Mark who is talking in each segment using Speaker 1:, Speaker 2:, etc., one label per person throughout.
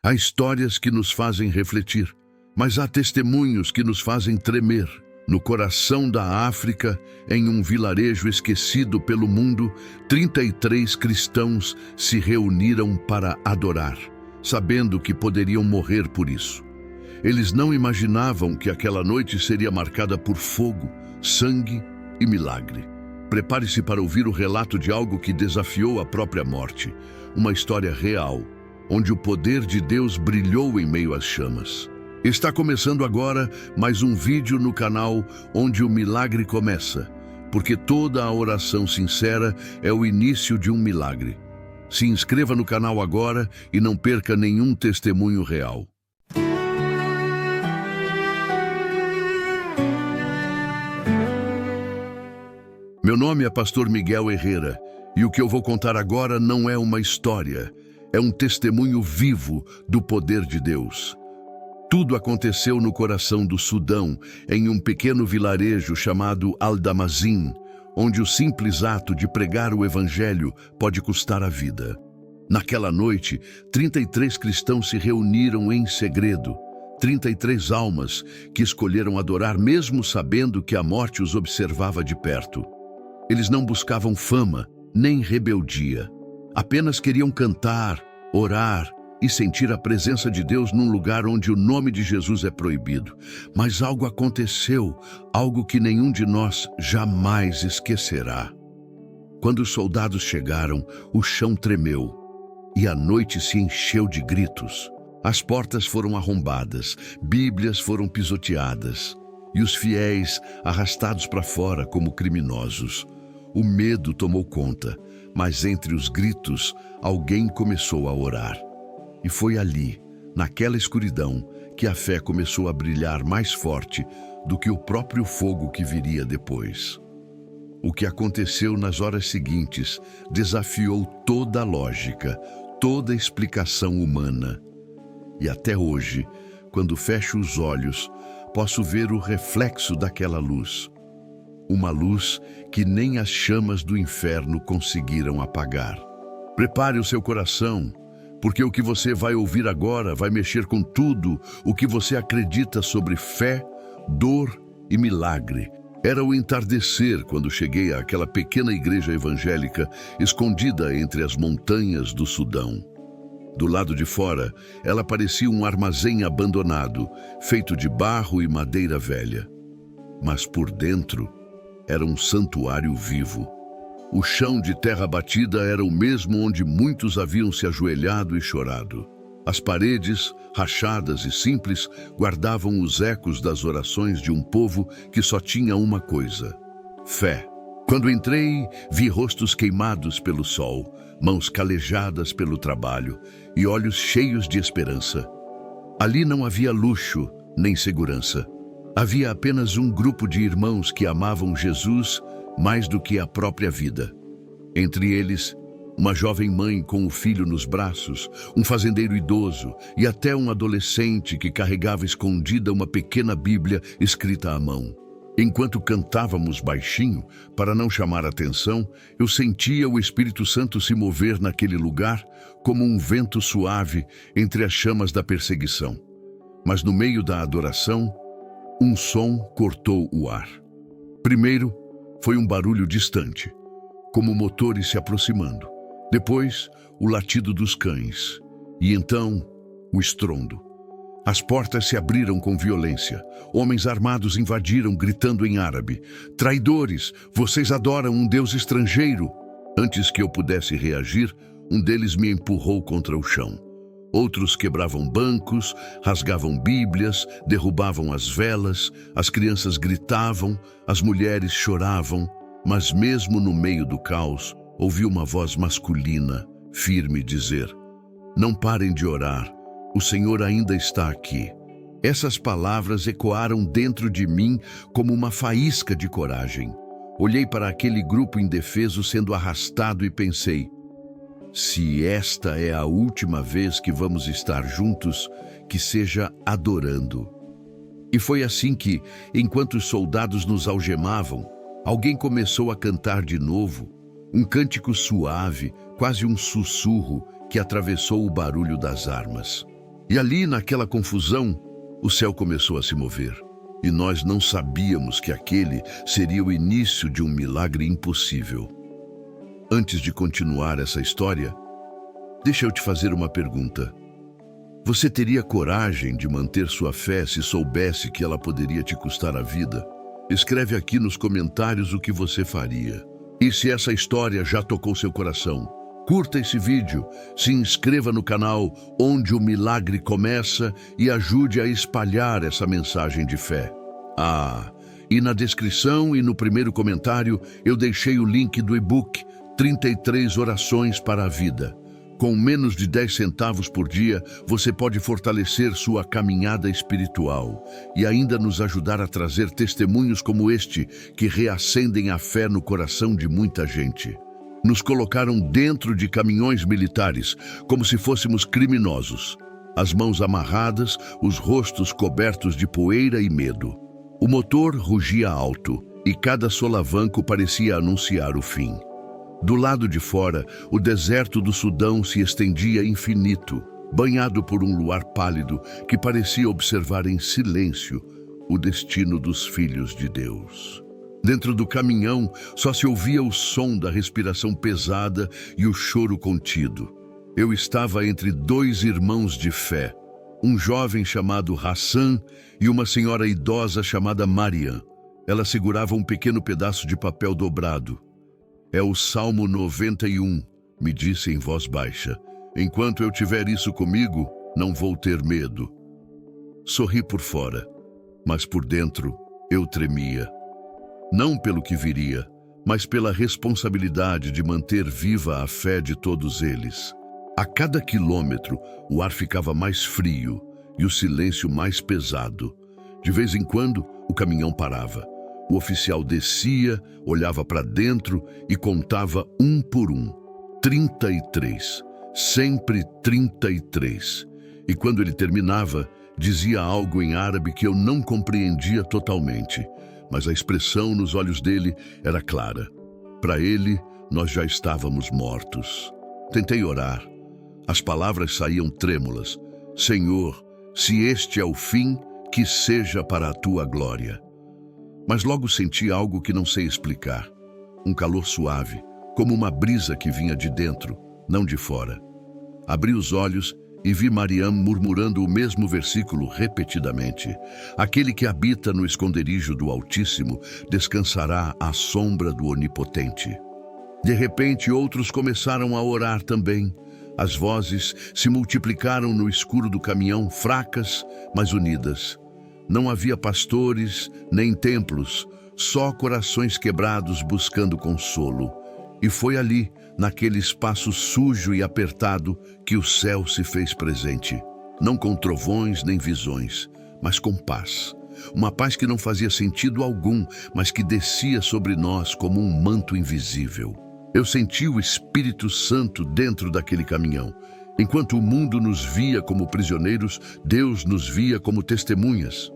Speaker 1: Há histórias que nos fazem refletir, mas há testemunhos que nos fazem tremer. No coração da África, em um vilarejo esquecido pelo mundo, 33 cristãos se reuniram para adorar, sabendo que poderiam morrer por isso. Eles não imaginavam que aquela noite seria marcada por fogo, sangue e milagre. Prepare-se para ouvir o relato de algo que desafiou a própria morte, uma história real, onde o poder de Deus brilhou em meio às chamas. Está começando agora mais um vídeo no canal onde o milagre começa, porque toda a oração sincera é o início de um milagre. Se inscreva no canal agora e não perca nenhum testemunho real. Meu nome é Pastor Miguel Herrera e o que eu vou contar agora não é uma história, é um testemunho vivo do poder de Deus. Tudo aconteceu no coração do Sudão, em um pequeno vilarejo chamado Al-Damazin, onde o simples ato de pregar o Evangelho pode custar a vida. Naquela noite, 33 cristãos se reuniram em segredo, 33 almas que escolheram adorar mesmo sabendo que a morte os observava de perto. Eles não buscavam fama, nem rebeldia. Apenas queriam cantar, orar e sentir a presença de Deus num lugar onde o nome de Jesus é proibido. Mas algo aconteceu, algo que nenhum de nós jamais esquecerá. Quando os soldados chegaram, o chão tremeu e a noite se encheu de gritos. As portas foram arrombadas, Bíblias foram pisoteadas e os fiéis arrastados para fora como criminosos. O medo tomou conta, mas entre os gritos, alguém começou a orar. E foi ali, naquela escuridão, que a fé começou a brilhar mais forte do que o próprio fogo que viria depois. O que aconteceu nas horas seguintes desafiou toda a lógica, toda a explicação humana. E até hoje, quando fecho os olhos, posso ver o reflexo daquela luz. Uma luz que nem as chamas do inferno conseguiram apagar. Prepare o seu coração, porque o que você vai ouvir agora vai mexer com tudo o que você acredita sobre fé, dor e milagre. Era o entardecer quando cheguei àquela pequena igreja evangélica escondida entre as montanhas do Sudão. Do lado de fora, ela parecia um armazém abandonado, feito de barro e madeira velha. Mas por dentro, era um santuário vivo. O chão de terra batida era o mesmo onde muitos haviam se ajoelhado e chorado. As paredes, rachadas e simples, guardavam os ecos das orações de um povo que só tinha uma coisa: fé. Quando entrei, vi rostos queimados pelo sol, mãos calejadas pelo trabalho e olhos cheios de esperança. Ali não havia luxo nem segurança. Havia apenas um grupo de irmãos que amavam Jesus mais do que a própria vida. Entre eles, uma jovem mãe com o filho nos braços, um fazendeiro idoso e até um adolescente que carregava escondida uma pequena Bíblia escrita à mão. Enquanto cantávamos baixinho, para não chamar atenção, eu sentia o Espírito Santo se mover naquele lugar como um vento suave entre as chamas da perseguição. Mas no meio da adoração, um som cortou o ar. Primeiro, foi um barulho distante, como motores se aproximando. Depois, o latido dos cães. E então, o estrondo. As portas se abriram com violência. Homens armados invadiram, gritando em árabe: "Traidores, vocês adoram um Deus estrangeiro!" Antes que eu pudesse reagir, um deles me empurrou contra o chão. Outros quebravam bancos, rasgavam Bíblias, derrubavam as velas, as crianças gritavam, as mulheres choravam, mas mesmo no meio do caos, ouvi uma voz masculina, firme, dizer: "Não parem de orar, o Senhor ainda está aqui." Essas palavras ecoaram dentro de mim como uma faísca de coragem. Olhei para aquele grupo indefeso sendo arrastado e pensei: se esta é a última vez que vamos estar juntos, que seja adorando. E foi assim que, enquanto os soldados nos algemavam, alguém começou a cantar de novo, um cântico suave, quase um sussurro que atravessou o barulho das armas. E ali, naquela confusão, o céu começou a se mover. E nós não sabíamos que aquele seria o início de um milagre impossível. Antes de continuar essa história, deixa eu te fazer uma pergunta. Você teria coragem de manter sua fé se soubesse que ela poderia te custar a vida? Escreve aqui nos comentários o que você faria. E se essa história já tocou seu coração, curta esse vídeo, se inscreva no canal Onde o Milagre Começa e ajude a espalhar essa mensagem de fé. E na descrição e no primeiro comentário eu deixei o link do e-book 33 Orações para a Vida. Com menos de 10 centavos por dia, você pode fortalecer sua caminhada espiritual e ainda nos ajudar a trazer testemunhos como este que reacendem a fé no coração de muita gente. Nos colocaram dentro de caminhões militares, como se fôssemos criminosos. As mãos amarradas, os rostos cobertos de poeira e medo. O motor rugia alto e cada solavanco parecia anunciar o fim. Do lado de fora, o deserto do Sudão se estendia infinito, banhado por um luar pálido que parecia observar em silêncio o destino dos filhos de Deus. Dentro do caminhão, só se ouvia o som da respiração pesada e o choro contido. Eu estava entre dois irmãos de fé, um jovem chamado Hassan e uma senhora idosa chamada Mariam. Ela segurava um pequeno pedaço de papel dobrado. É o Salmo 91, me disse em voz baixa. Enquanto eu tiver isso comigo, não vou ter medo. Sorri por fora, mas por dentro eu tremia. Não pelo que viria, mas pela responsabilidade de manter viva a fé de todos eles. A cada quilômetro, o ar ficava mais frio e o silêncio mais pesado. De vez em quando, o caminhão parava. O oficial descia, olhava para dentro e contava um por um. 33. Sempre 33. E quando ele terminava, dizia algo em árabe que eu não compreendia totalmente, mas a expressão nos olhos dele era clara. Para ele, nós já estávamos mortos. Tentei orar. As palavras saíam trêmulas. Senhor, se este é o fim, que seja para a tua glória. Mas logo senti algo que não sei explicar. Um calor suave, como uma brisa que vinha de dentro, não de fora. Abri os olhos e vi Mariam murmurando o mesmo versículo repetidamente. Aquele que habita no esconderijo do Altíssimo descansará à sombra do Onipotente. De repente, outros começaram a orar também. As vozes se multiplicaram no escuro do caminhão, fracas, mas unidas. Não havia pastores, nem templos, só corações quebrados buscando consolo. E foi ali, naquele espaço sujo e apertado, que o céu se fez presente. Não com trovões nem visões, mas com paz. Uma paz que não fazia sentido algum, mas que descia sobre nós como um manto invisível. Eu senti o Espírito Santo dentro daquele caminhão. Enquanto o mundo nos via como prisioneiros, Deus nos via como testemunhas.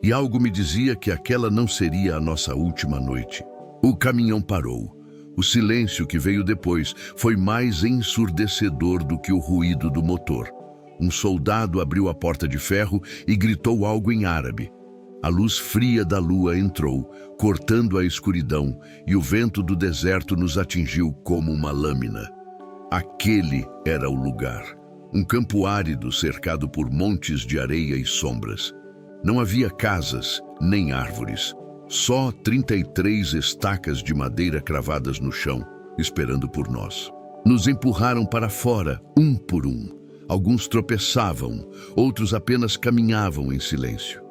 Speaker 1: E algo me dizia que aquela não seria a nossa última noite. O caminhão parou. O silêncio que veio depois foi mais ensurdecedor do que o ruído do motor. Um soldado abriu a porta de ferro e gritou algo em árabe. A luz fria da lua entrou, cortando a escuridão, e o vento do deserto nos atingiu como uma lâmina. Aquele era o lugar. Um campo árido cercado por montes de areia e sombras. Não havia casas, nem árvores. Só 33 estacas de madeira cravadas no chão, esperando por nós. Nos empurraram para fora, um por um. Alguns tropeçavam, outros apenas caminhavam em silêncio.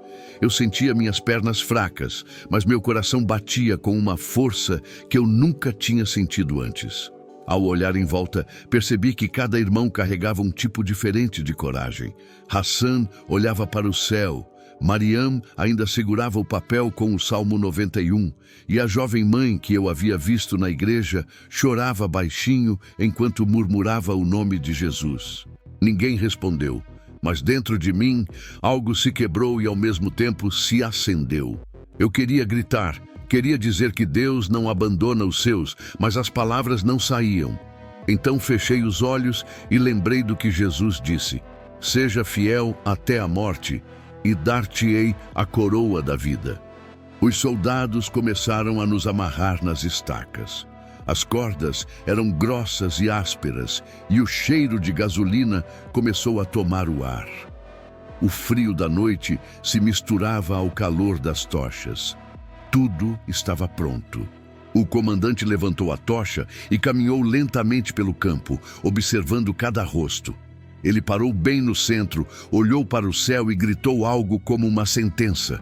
Speaker 1: Eu sentia minhas pernas fracas, mas meu coração batia com uma força que eu nunca tinha sentido antes. Ao olhar em volta, percebi que cada irmão carregava um tipo diferente de coragem. Hassan olhava para o céu, Mariam ainda segurava o papel com o Salmo 91, e a jovem mãe que eu havia visto na igreja chorava baixinho enquanto murmurava o nome de Jesus. Ninguém respondeu, mas dentro de mim algo se quebrou e ao mesmo tempo se acendeu. Eu queria gritar, queria dizer que Deus não abandona os seus, mas as palavras não saíam. Então fechei os olhos e lembrei do que Jesus disse: Seja fiel até a morte, e dar-te-ei a coroa da vida. Os soldados começaram a nos amarrar nas estacas. As cordas eram grossas e ásperas, e o cheiro de gasolina começou a tomar o ar. O frio da noite se misturava ao calor das tochas. Tudo estava pronto. O comandante levantou a tocha e caminhou lentamente pelo campo, observando cada rosto. Ele parou bem no centro, olhou para o céu e gritou algo como uma sentença.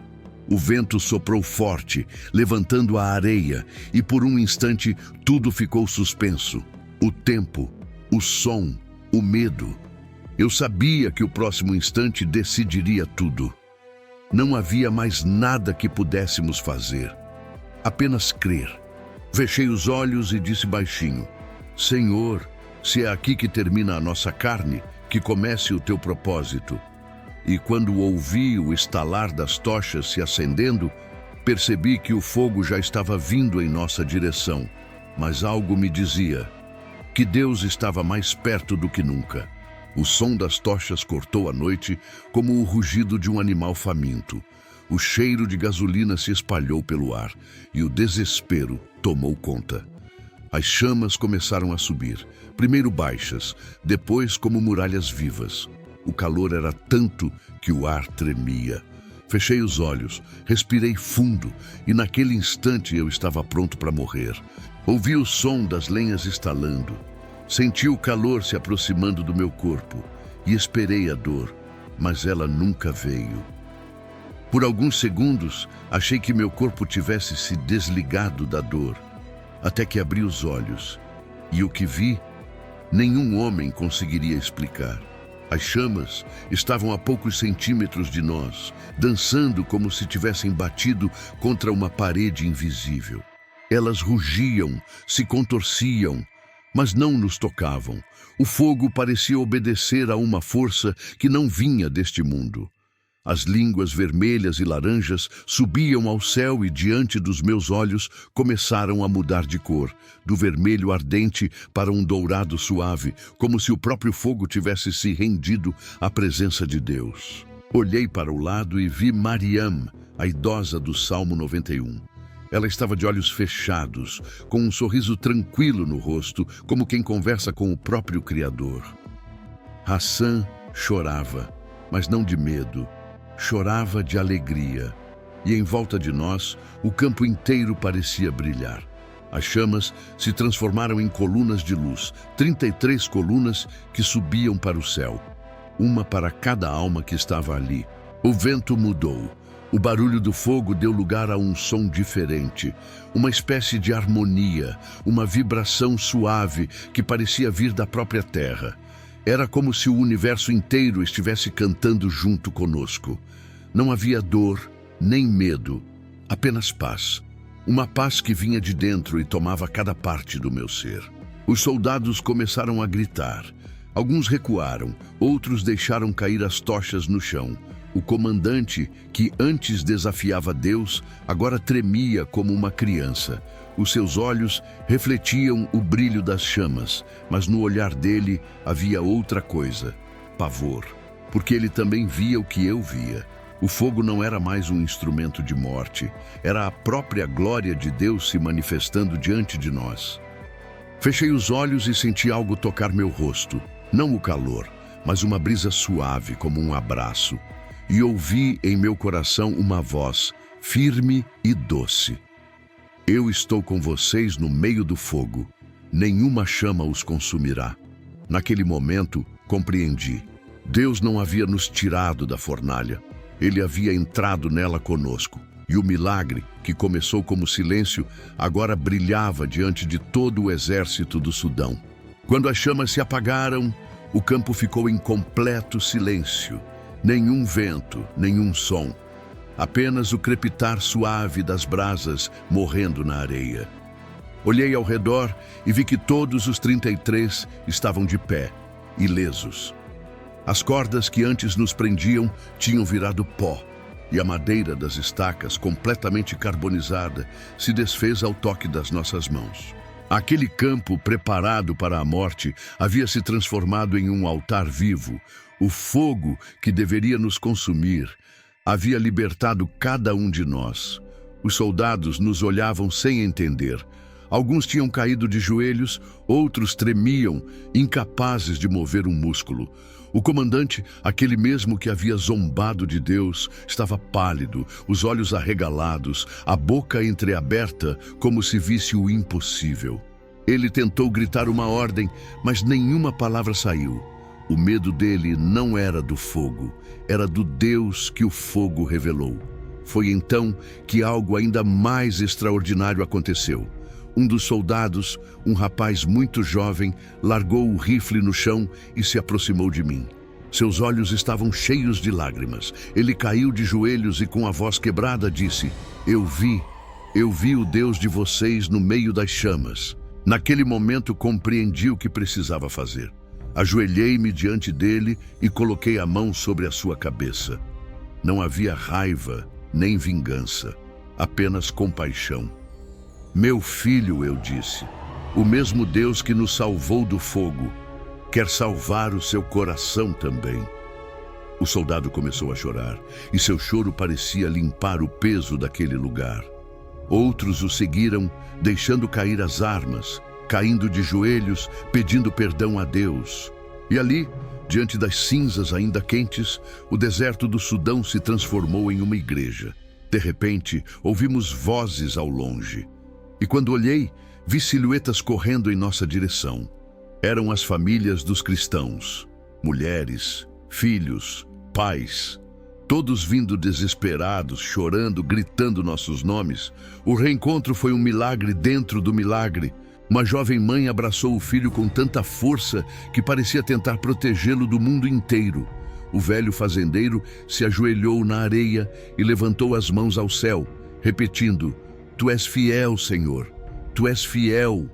Speaker 1: O vento soprou forte, levantando a areia, e por um instante tudo ficou suspenso. O tempo, o som, o medo. Eu sabia que o próximo instante decidiria tudo. Não havia mais nada que pudéssemos fazer. Apenas crer. Fechei os olhos e disse baixinho: Senhor, se é aqui que termina a nossa carne, que comece o teu propósito. E quando ouvi o estalar das tochas se acendendo, percebi que o fogo já estava vindo em nossa direção, mas algo me dizia que Deus estava mais perto do que nunca. O som das tochas cortou a noite como o rugido de um animal faminto. O cheiro de gasolina se espalhou pelo ar e o desespero tomou conta. As chamas começaram a subir, primeiro baixas, depois como muralhas vivas. O calor era tanto que o ar tremia. Fechei os olhos, respirei fundo e naquele instante eu estava pronto para morrer. Ouvi o som das lenhas estalando. Senti o calor se aproximando do meu corpo e esperei a dor, mas ela nunca veio. Por alguns segundos, achei que meu corpo tivesse se desligado da dor, até que abri os olhos. E o que vi, nenhum homem conseguiria explicar. As chamas estavam a poucos centímetros de nós, dançando como se tivessem batido contra uma parede invisível. Elas rugiam, se contorciam, mas não nos tocavam. O fogo parecia obedecer a uma força que não vinha deste mundo. As línguas vermelhas e laranjas subiam ao céu e diante dos meus olhos começaram a mudar de cor, do vermelho ardente para um dourado suave, como se o próprio fogo tivesse se rendido à presença de Deus. Olhei para o lado e vi Mariam, a idosa do Salmo 91. Ela estava de olhos fechados, com um sorriso tranquilo no rosto, como quem conversa com o próprio Criador. Hassan chorava, mas não de medo. Chorava de alegria, e em volta de nós, o campo inteiro parecia brilhar. As chamas se transformaram em colunas de luz, 33 colunas que subiam para o céu, uma para cada alma que estava ali. O vento mudou. O barulho do fogo deu lugar a um som diferente, uma espécie de harmonia, uma vibração suave que parecia vir da própria terra. Era como se o universo inteiro estivesse cantando junto conosco. Não havia dor, nem medo, apenas paz. Uma paz que vinha de dentro e tomava cada parte do meu ser. Os soldados começaram a gritar. Alguns recuaram, outros deixaram cair as tochas no chão. O comandante, que antes desafiava Deus, agora tremia como uma criança. Os seus olhos refletiam o brilho das chamas, mas no olhar dele havia outra coisa: pavor, porque ele também via o que eu via. O fogo não era mais um instrumento de morte, era a própria glória de Deus se manifestando diante de nós. Fechei os olhos e senti algo tocar meu rosto, não o calor, mas uma brisa suave como um abraço. E ouvi em meu coração uma voz, firme e doce: Eu estou com vocês no meio do fogo, nenhuma chama os consumirá. Naquele momento, compreendi. Deus não havia nos tirado da fornalha, Ele havia entrado nela conosco. E o milagre, que começou como silêncio, agora brilhava diante de todo o exército do Sudão. Quando as chamas se apagaram, o campo ficou em completo silêncio. Nenhum vento, nenhum som. Apenas o crepitar suave das brasas morrendo na areia. Olhei ao redor e vi que todos os 33 estavam de pé, ilesos. As cordas que antes nos prendiam tinham virado pó, e a madeira das estacas, completamente carbonizada, se desfez ao toque das nossas mãos. Aquele campo preparado para a morte havia se transformado em um altar vivo. O fogo que deveria nos consumir havia libertado cada um de nós. Os soldados nos olhavam sem entender. Alguns tinham caído de joelhos, outros tremiam, incapazes de mover um músculo. O comandante, aquele mesmo que havia zombado de Deus, estava pálido, os olhos arregalados, a boca entreaberta, como se visse o impossível. Ele tentou gritar uma ordem, mas nenhuma palavra saiu. O medo dele não era do fogo, era do Deus que o fogo revelou. Foi então que algo ainda mais extraordinário aconteceu. Um dos soldados, um rapaz muito jovem, largou o rifle no chão e se aproximou de mim. Seus olhos estavam cheios de lágrimas. Ele caiu de joelhos e com a voz quebrada disse: Eu vi o Deus de vocês no meio das chamas. Naquele momento compreendi o que precisava fazer. Ajoelhei-me diante dele e coloquei a mão sobre a sua cabeça. Não havia raiva nem vingança, apenas compaixão. Meu filho, eu disse, o mesmo Deus que nos salvou do fogo quer salvar o seu coração também. O soldado começou a chorar, e seu choro parecia limpar o peso daquele lugar. Outros o seguiram, deixando cair as armas, caindo de joelhos, pedindo perdão a Deus. E ali, diante das cinzas ainda quentes, o deserto do Sudão se transformou em uma igreja. De repente, ouvimos vozes ao longe. E quando olhei, vi silhuetas correndo em nossa direção. Eram as famílias dos cristãos, mulheres, filhos, pais, todos vindo desesperados, chorando, gritando nossos nomes. O reencontro foi um milagre dentro do milagre. Uma jovem mãe abraçou o filho com tanta força que parecia tentar protegê-lo do mundo inteiro. O velho fazendeiro se ajoelhou na areia e levantou as mãos ao céu, repetindo: Tu és fiel, Senhor, Tu és fiel.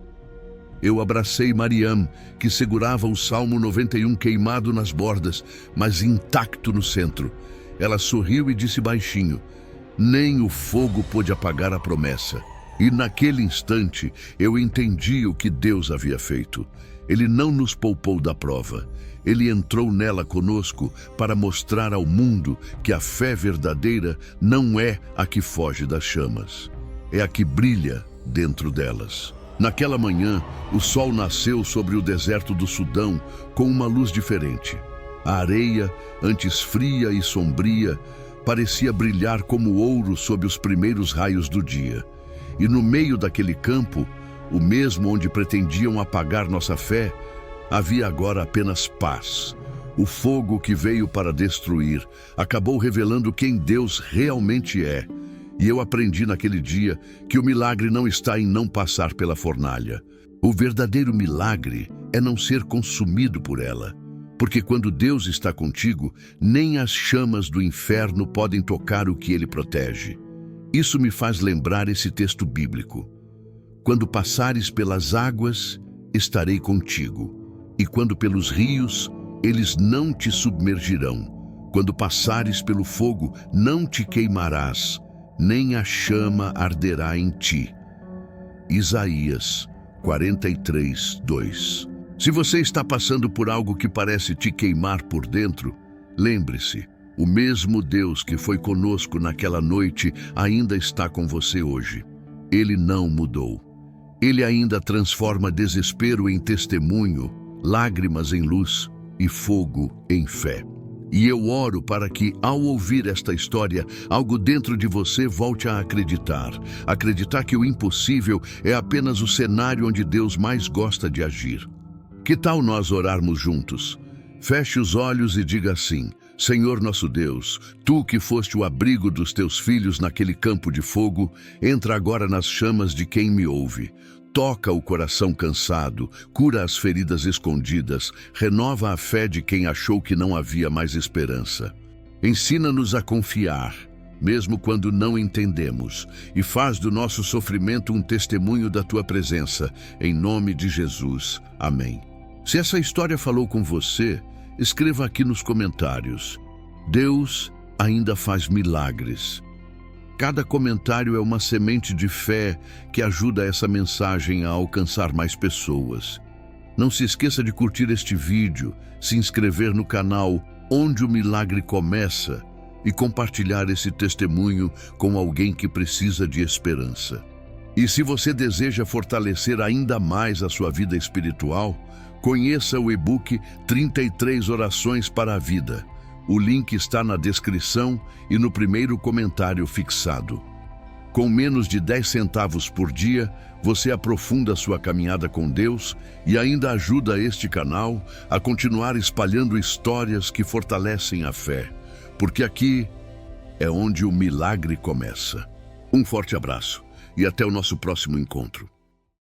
Speaker 1: Eu abracei Mariam, que segurava o Salmo 91 queimado nas bordas, mas intacto no centro. Ela sorriu e disse baixinho: Nem o fogo pôde apagar a promessa. E naquele instante eu entendi o que Deus havia feito. Ele não nos poupou da prova. Ele entrou nela conosco para mostrar ao mundo que a fé verdadeira não é a que foge das chamas. É a que brilha dentro delas. Naquela manhã, o sol nasceu sobre o deserto do Sudão com uma luz diferente. A areia, antes fria e sombria, parecia brilhar como ouro sob os primeiros raios do dia. E no meio daquele campo, o mesmo onde pretendiam apagar nossa fé, havia agora apenas paz. O fogo que veio para destruir acabou revelando quem Deus realmente é. E eu aprendi naquele dia que o milagre não está em não passar pela fornalha. O verdadeiro milagre é não ser consumido por ela. Porque quando Deus está contigo, nem as chamas do inferno podem tocar o que ele protege. Isso me faz lembrar esse texto bíblico. Quando passares pelas águas, estarei contigo. E quando pelos rios, eles não te submergirão. Quando passares pelo fogo, não te queimarás, nem a chama arderá em ti. Isaías 43, 2. Se você está passando por algo que parece te queimar por dentro, lembre-se, o mesmo Deus que foi conosco naquela noite ainda está com você hoje. Ele não mudou. Ele ainda transforma desespero em testemunho, lágrimas em luz e fogo em fé. E eu oro para que, ao ouvir esta história, algo dentro de você volte a acreditar. Acreditar que o impossível é apenas o cenário onde Deus mais gosta de agir. Que tal nós orarmos juntos? Feche os olhos e diga assim: Senhor nosso Deus, Tu que foste o abrigo dos Teus filhos naquele campo de fogo, entra agora nas chamas de quem me ouve. Toca o coração cansado, cura as feridas escondidas, renova a fé de quem achou que não havia mais esperança. Ensina-nos a confiar, mesmo quando não entendemos, e faz do nosso sofrimento um testemunho da Tua presença, em nome de Jesus. Amém. Se essa história falou com você, escreva aqui nos comentários: Deus ainda faz milagres. Cada comentário é uma semente de fé que ajuda essa mensagem a alcançar mais pessoas. Não se esqueça de curtir este vídeo, se inscrever no canal Onde o Milagre Começa e compartilhar esse testemunho com alguém que precisa de esperança. E se você deseja fortalecer ainda mais a sua vida espiritual, conheça o e-book 33 Orações para a Vida. O link está na descrição e no primeiro comentário fixado. Com menos de 10 centavos por dia, você aprofunda sua caminhada com Deus e ainda ajuda este canal a continuar espalhando histórias que fortalecem a fé, porque aqui é onde o milagre começa. Um forte abraço e até o nosso próximo encontro.